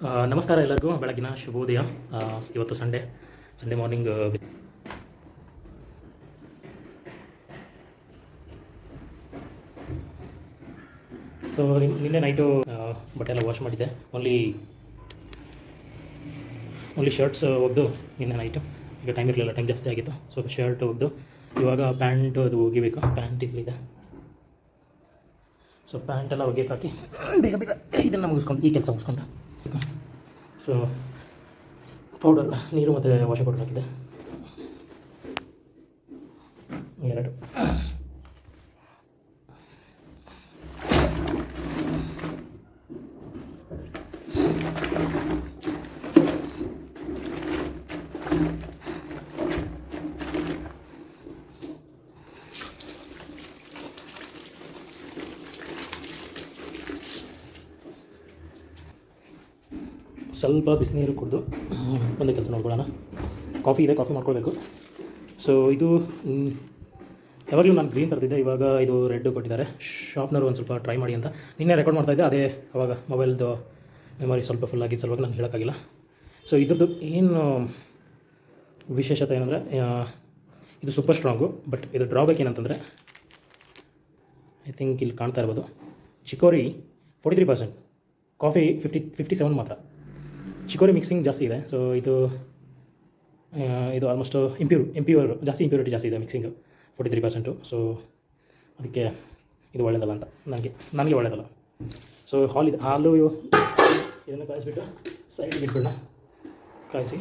ನಮಸ್ಕಾರ ಎಲ್ಲರಿಗೂ ಬೆಳಗಿನ ಶುಭೋದಯ. ಇವತ್ತು ಸಂಡೇ ಮಾರ್ನಿಂಗ್. ಸೊ ನಿನ್ನೆ ನೈಟು ಬಟ್ಟೆ ಎಲ್ಲ ವಾಶ್ ಮಾಡಿದ್ದೆ. ಓನ್ಲಿ ಶರ್ಟ್ಸ್ ಒಗೆದು ನಿನ್ನೆ ನೈಟು. ಈಗ ಟೈಮ್ ಇರಲಿಲ್ಲ, ಟೈಮ್ ಜಾಸ್ತಿ ಆಗಿತ್ತು. ಸೊ ಶರ್ಟ್ ಒಗೆದು ಇವಾಗ ಪ್ಯಾಂಟ್ ಅದು ಒಗಿಬೇಕು. ಪ್ಯಾಂಟ್ ಇಲ್ಲಿದೆ. ಸೊ ಪ್ಯಾಂಟೆಲ್ಲ ಒಗೆಯಕ್ಕೆ ಹಾಕಿ ಬೇಗ ಬೇಗ ಇದನ್ನು ಮುಗಿಸ್ಕೊಂಡು ಈ ಕೆಲಸ ಮುಗಿಸ್ಕೊಂಡು ಸೊ ಪೌಡರ್, ನೀರು ಮತ್ತು ವಾಷ್ ಪೌಡರ್ ಹಾಕಿದೆ ಎರಡು. ಸ್ವಲ್ಪ ಬಿಸಿನೀರು ಕುಡಿದು ಒಂದೇ ಕೆಲಸ ನೋಡ್ಕೊಳ್ಳೋಣ. ಕಾಫಿ ಇದೆ, ಕಾಫಿ ಮಾಡ್ಕೊಳ್ಬೇಕು. ಸೊ ಇದು ಯಾವಾಗಲೂ ನಾನು ಗ್ರೀನ್ ತರ್ತಿದ್ದೆ, ಇವಾಗ ಇದು ರೆಡ್ ಕೊಟ್ಟಿದ್ದಾರೆ. ಶಾಪ್ನವರು ಒಂದು ಸ್ವಲ್ಪ ಟ್ರೈ ಮಾಡಿ ಅಂತ ನಿನ್ನೆ ರೆಕಾರ್ಡ್ ಮಾಡ್ತಾಯಿದ್ದೆ. ಅದೇ ಅವಾಗ ಮೊಬೈಲ್ದು ಮೆಮೊರಿ ಸ್ವಲ್ಪ ಫುಲ್ ಆಗಿದ್ದು ಸಲುವಾಗಿ ನಾನು ಹೇಳೋಕ್ಕಾಗಿಲ್ಲ. ಸೊ ಇದ್ರದ್ದು ಏನು ವಿಶೇಷತೆ ಏನಂದರೆ, ಇದು ಸೂಪರ್ ಸ್ಟ್ರಾಂಗು. ಬಟ್ ಇದು ಡ್ರಾಬ್ಯಾಕ್ ಏನಂತಂದರೆ, ಐ ಥಿಂಕ್ ಇಲ್ಲಿ ಕಾಣ್ತಾ ಇರ್ಬೋದು, ಚಿಕೋರಿ 43%, ಕಾಫಿ 57 ಮಾತ್ರ. ಚಿಕೋರಿ ಮಿಕ್ಸಿಂಗ್ ಜಾಸ್ತಿ ಇದೆ. ಸೊ ಇದು ಆಲ್ಮೋಸ್ಟ್ ಇಂಪ್ಯೂರ್ ಜಾಸ್ತಿ, ಇಂಪ್ಯೂರಿಟಿ ಜಾಸ್ತಿ ಇದೆ ಮಿಕ್ಸಿಂಗು 43%. ಸೊ ಅದಕ್ಕೆ ಇದು ಒಳ್ಳೆಯದಲ್ಲ ಅಂತ ನನಗೆ ಒಳ್ಳೆಯದಲ್ಲ. ಸೊ ಹಾಲು ಇದನ್ನು ಕಾಯಿಸ್ಬಿಟ್ಟು ಸೈಡಿಗೆ ಇಟ್ಬಿಡೋಣ. ಕಾಯಿಸಿ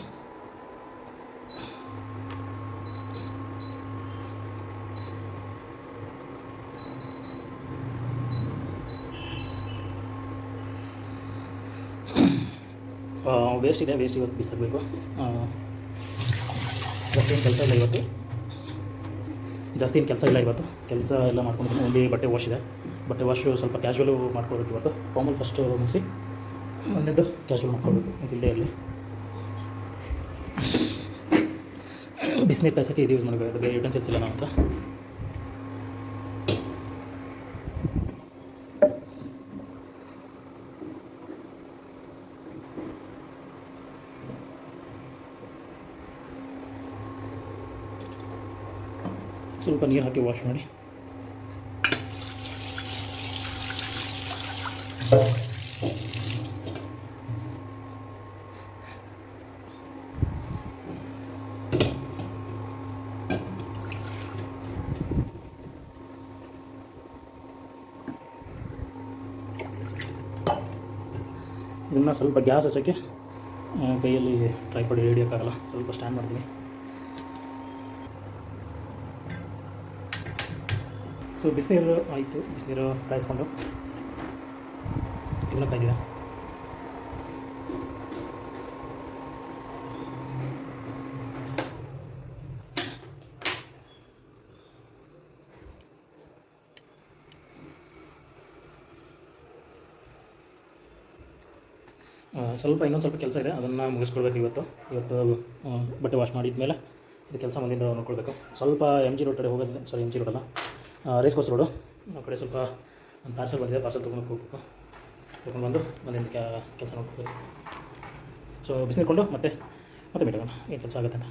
ವೇಸ್ಟ್ ಇದೆ, ವೇಸ್ಟ್ ಇವತ್ತು ಬಿಸಾಕಬೇಕು. ಜಾಸ್ತಿ ಏನು ಕೆಲಸ ಇಲ್ಲ ಇವತ್ತು, ಕೆಲಸ ಎಲ್ಲ ಮಾಡ್ಕೊಂಡಿದ್ದೀನಿ. ಓನ್ಲಿ ಬಟ್ಟೆ ವಾಶ್ ಇದೆ. ಬಟ್ಟೆ ವಾಶು ಸ್ವಲ್ಪ ಕ್ಯಾಶುವಲು ಮಾಡ್ಕೊಳ್ಬೇಕು ಇವತ್ತು. ಫಾರ್ಮಲ್ ಫಸ್ಟ್ ಮುಗಿಸಿ ಒಂದೆದ್ದು ಕ್ಯಾಶುವಲ್ ಮಾಡ್ಕೊಳ್ಬೇಕು. ಇದು ಇಲ್ಲೇ ಇರಲಿ. ಬಿಸಿನೀರು ಕಾಯಿಸೋಕ್ಕೆ ಇದು ಯೂಸ್ ಮಾಡಬೇಕು. ಬೇರೆ ಯುಟೆನ್ಸಿಲ್ಸ್ ಇಲ್ಲ ನಮ್ಮ ಹತ್ರ. ಸ್ವಲ್ಪ ನೀರು ಹಾಕಿ ವಾಶ್ ಮಾಡಿ. ಇದನ್ನು ಸ್ವಲ್ಪ ಗ್ಯಾಸ್ ಹಚ್ಚೋಕ್ಕೆ ಕೈಯಲ್ಲಿ ಟ್ರೈಪಾಡ್ ಹಿಡಿಯೋಕ್ಕಾಗಲ್ಲ, ಸ್ವಲ್ಪ ಸ್ಟ್ಯಾಂಡ್ ಮಾಡ್ತೀನಿ. ಸೊ ಬಿಸಿನೀರು ಆಯಿತು, ಬಿಸಿನೀರು ಕಾಯಿಸ್ಕೊಂಡು ಇದನ್ನು ಕಾಯ್ದಿದೆ. ಇನ್ನೊಂದು ಸ್ವಲ್ಪ ಕೆಲಸ ಇದೆ, ಅದನ್ನು ಮುಗಿಸ್ಕೊಳ್ಬೇಕು ಇವತ್ತು. ಬಟ್ಟೆ ವಾಶ್ ಮಾಡಿದ ಮೇಲೆ ಇದು ಕೆಲಸ ಮುಂದಿಂದ ನೋಡ್ಕೊಳ್ಬೇಕು. ಸ್ವಲ್ಪ MG ರೋಡ್ ಕಡೆ ಹೋಗೋದಿದೆ. MG ರೋಡ್ ಅಲ್ಲ, ರೇಸ್ ಕೋರ್ಸ್ ರೋಡು. ಆ ಕಡೆ ಸ್ವಲ್ಪ ಒಂದು ಪಾರ್ಸಲ್ ಬಂದಿದೆ, ಪಾರ್ಸಲ್ ತೊಗೊಂಡು ಬಂದು ಮನೆಯಿಂದ ಕೆಲಸ ನೋಡ್ಕೊಳ್ಬೇಕು. ಸೊ ಬಿಸಿನೀರ್ಕೊಂಡು ಮತ್ತೆ ಬಿಡೋಣ ಏನು ಕೆಲಸ ಆಗುತ್ತೆ ಅಂತ.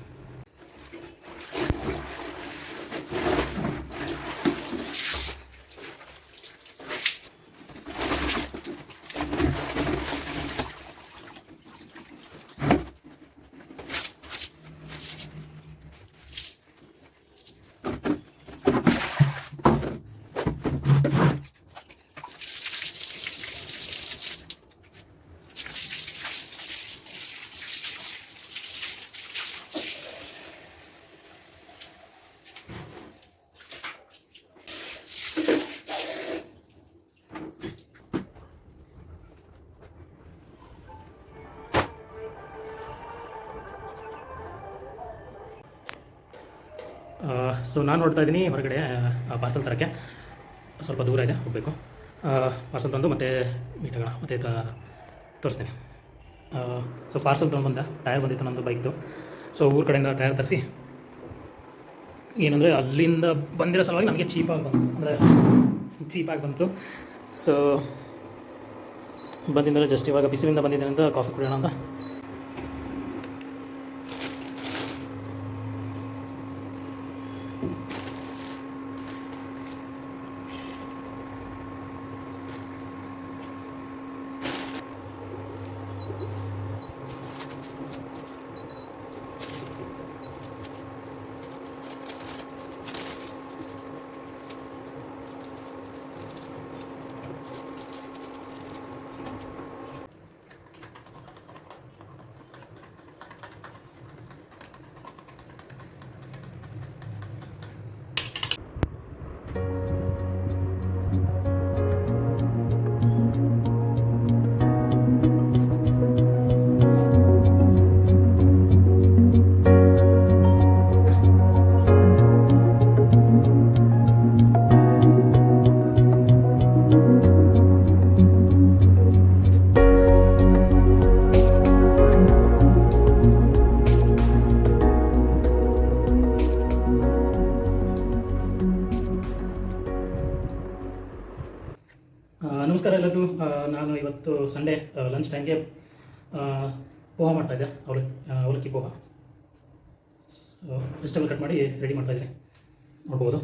ಸೊ ನಾನು ನೋಡ್ತಾ ಇದ್ದೀನಿ ಹೊರಗಡೆ ಪಾರ್ಸಲ್ ತರೋಕ್ಕೆ. ಸ್ವಲ್ಪ ದೂರ ಇದೆ, ಹೋಗಬೇಕು. ಪಾರ್ಸಲ್ ತಂದು ಮತ್ತೆ ಮೀಟಾಗೋಣ, ಮತ್ತೆ ತೋರಿಸ್ತೀನಿ. ಸೊ ಪಾರ್ಸಲ್ ತೊಗೊಂಡು ಬಂದ, ಟೈರ್ ಬಂದಿತ್ತು ನಮ್ಮದು ಬೈಕ್ದು. ಸೊ ಊರ ಕಡೆಯಿಂದ ಟೈರ್ ತರಿಸಿ ಏನಂದರೆ ಅಲ್ಲಿಂದ ಬಂದಿರೋ ಸಲುವಾಗಿ ನಮಗೆ ಚೀಪಾಗಿ ಬಂತು. ಸೊ ಬಂದಿಂದ ಜಸ್ಟ್ ಇವಾಗ ಬಿಸಿಲಿಂದ ಬಂದಿದ್ದರಿಂದ ಕಾಫಿ ಕುಡಿಯೋಣ ಅಂತ. ನಮಸ್ಕಾರ ಎಲ್ಲರಿಗೂ. ನಾನು ಇವತ್ತು ಸಂಡೇ ಲಂಚ್ ಟೈಮ್ಗೆ ಪೋಹ ಮಾಡ್ತಾಯಿದ್ದೆ, ಅವಲಕ್ಕಿ ಪೋಹ. ವೆಜಿಟೇಬಲ್ ಕಟ್ ಮಾಡಿ ರೆಡಿ ಮಾಡ್ತಾಯಿದ್ದೀನಿ, ನೋಡ್ಬೋದು.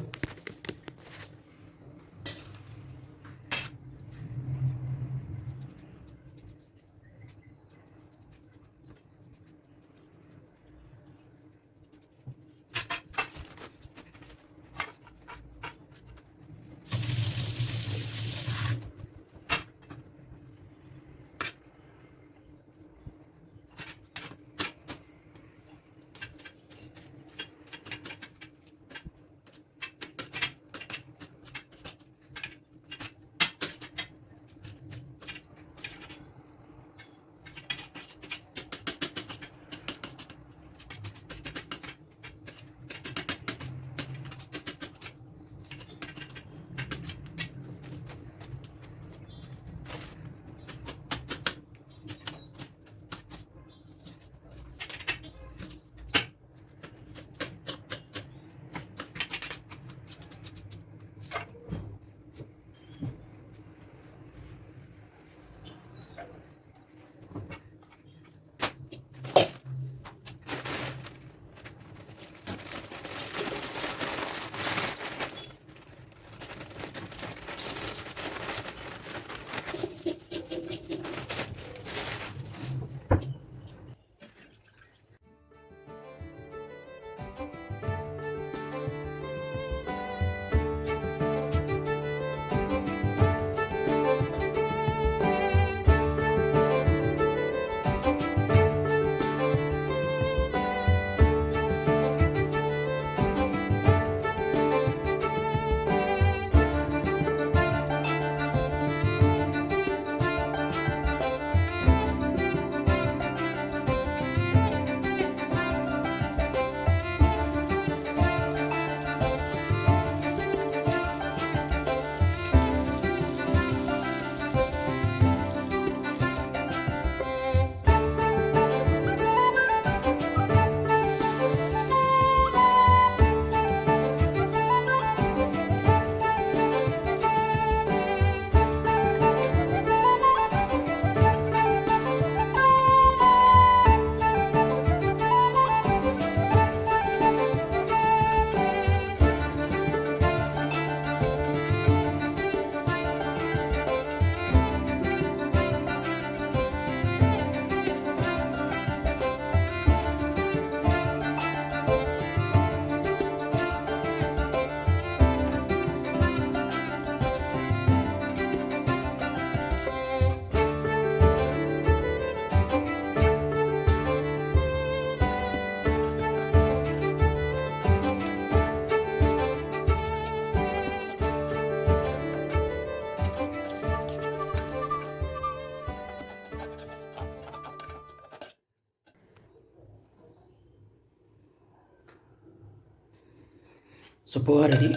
So poha ready.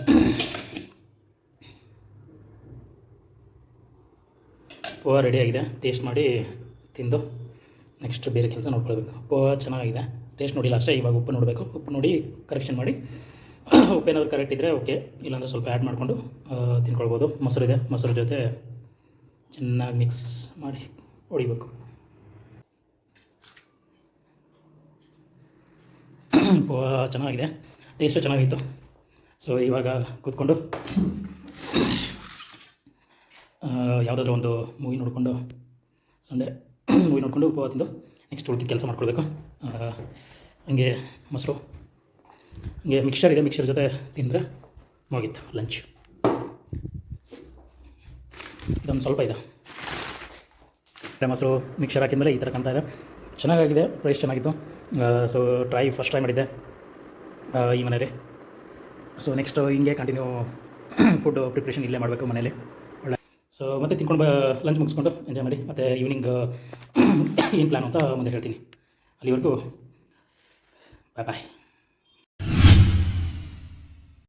ಪೋಹ ರೆಡಿಯಾಗಿದೆ. ಟೇಸ್ಟ್ ಮಾಡಿ ತಿಂದು ನೆಕ್ಸ್ಟ್ ಬೇರೆ ಕೆಲಸ ನೋಡ್ಕೊಳ್ಬೇಕು. ಪೋಹ ಚೆನ್ನಾಗಿದೆ, ಟೇಸ್ಟ್ ನೋಡಿಲ್ಲ ಅಷ್ಟೇ. ಇವಾಗ ಉಪ್ಪು ನೋಡಬೇಕು. ಉಪ್ಪು ನೋಡಿ ಕರೆಕ್ಷನ್ ಮಾಡಿ, ಉಪ್ಪೇನಾದ್ರು ಕರೆಕ್ಟ್ ಇದ್ದರೆ ಓಕೆ, ಇಲ್ಲಾಂದರೆ ಸ್ವಲ್ಪ ಆ್ಯಡ್ ಮಾಡಿಕೊಂಡು ತಿನ್ಕೊಳ್ಬೋದು. ಮೊಸರಿದೆ, ಮೊಸರು ಜೊತೆ ಚೆನ್ನಾಗಿ ಮಿಕ್ಸ್ ಮಾಡಿ ಹೊಡಿಬೇಕು. ಚೆನ್ನಾಗಿದೆ, ಟೇಸ್ಟು ಚೆನ್ನಾಗಿತ್ತು. ಸೊ ಇವಾಗ ಕೂತ್ಕೊಂಡು ಯಾವುದಾದ್ರೂ ಒಂದು ಮೂವಿ ನೋಡಿಕೊಂಡು ಸಂಡೇ ಮೂವಿ ನೋಡಿಕೊಂಡು ಉಪವಾಸ ತಿಂದು ನೆಕ್ಸ್ಟ್ ಉಳಿದ ಕೆಲಸ ಮಾಡ್ಕೊಳ್ಬೇಕು. ಹಂಗೆ ಮೊಸರು, ಹಂಗೆ ಮಿಕ್ಸರ್ ಇದೆ, ಮಿಕ್ಸರ್ ಜೊತೆ ತಿಂದರೆ ಮುಗೀತು ಲಂಚ್. ಇದೊಂದು ಸ್ವಲ್ಪ ಇದೆ ಮೊಸರು ಮಿಕ್ಸರ್ ಹಾಕಿದ್ಮೇಲೆ ಈ ಥರ ಕಾಣ್ತಾ ಇದೆ. ಚೆನ್ನಾಗಿದೆ, ಪ್ರೈಸ್ ಚೆನ್ನಾಗಿತ್ತು. ಸೊ ಫಸ್ಟ್ ಟ್ರೈ ಮಾಡಿದ್ದೆ ಈ ಮನೇಲಿ. ಸೊ ನೆಕ್ಸ್ಟ್ ಹಿಂಗೆ ಕಂಟಿನ್ಯೂ ಫುಡ್ ಪ್ರಿಪ್ರೇಷನ್ ಇಲ್ಲೇ ಮಾಡಬೇಕು ಮನೇಲಿ. ಒಳ್ಳೆ ಸೊ ಮತ್ತೆ ತಿನ್ಕೊಂಡು ಲಂಚ್ ಮುಗಿಸ್ಕೊಂಡು ಎಂಜಾಯ್ ಮಾಡಿ, ಮತ್ತು ಈವ್ನಿಂಗ್ ಏನು ಪ್ಲ್ಯಾನ್ ಅಂತ ಮುಂದೆ ಹೇಳ್ತೀನಿ. ಅಲ್ಲಿವರೆಗೂ ಬಾಯ್ ಬಾಯ್.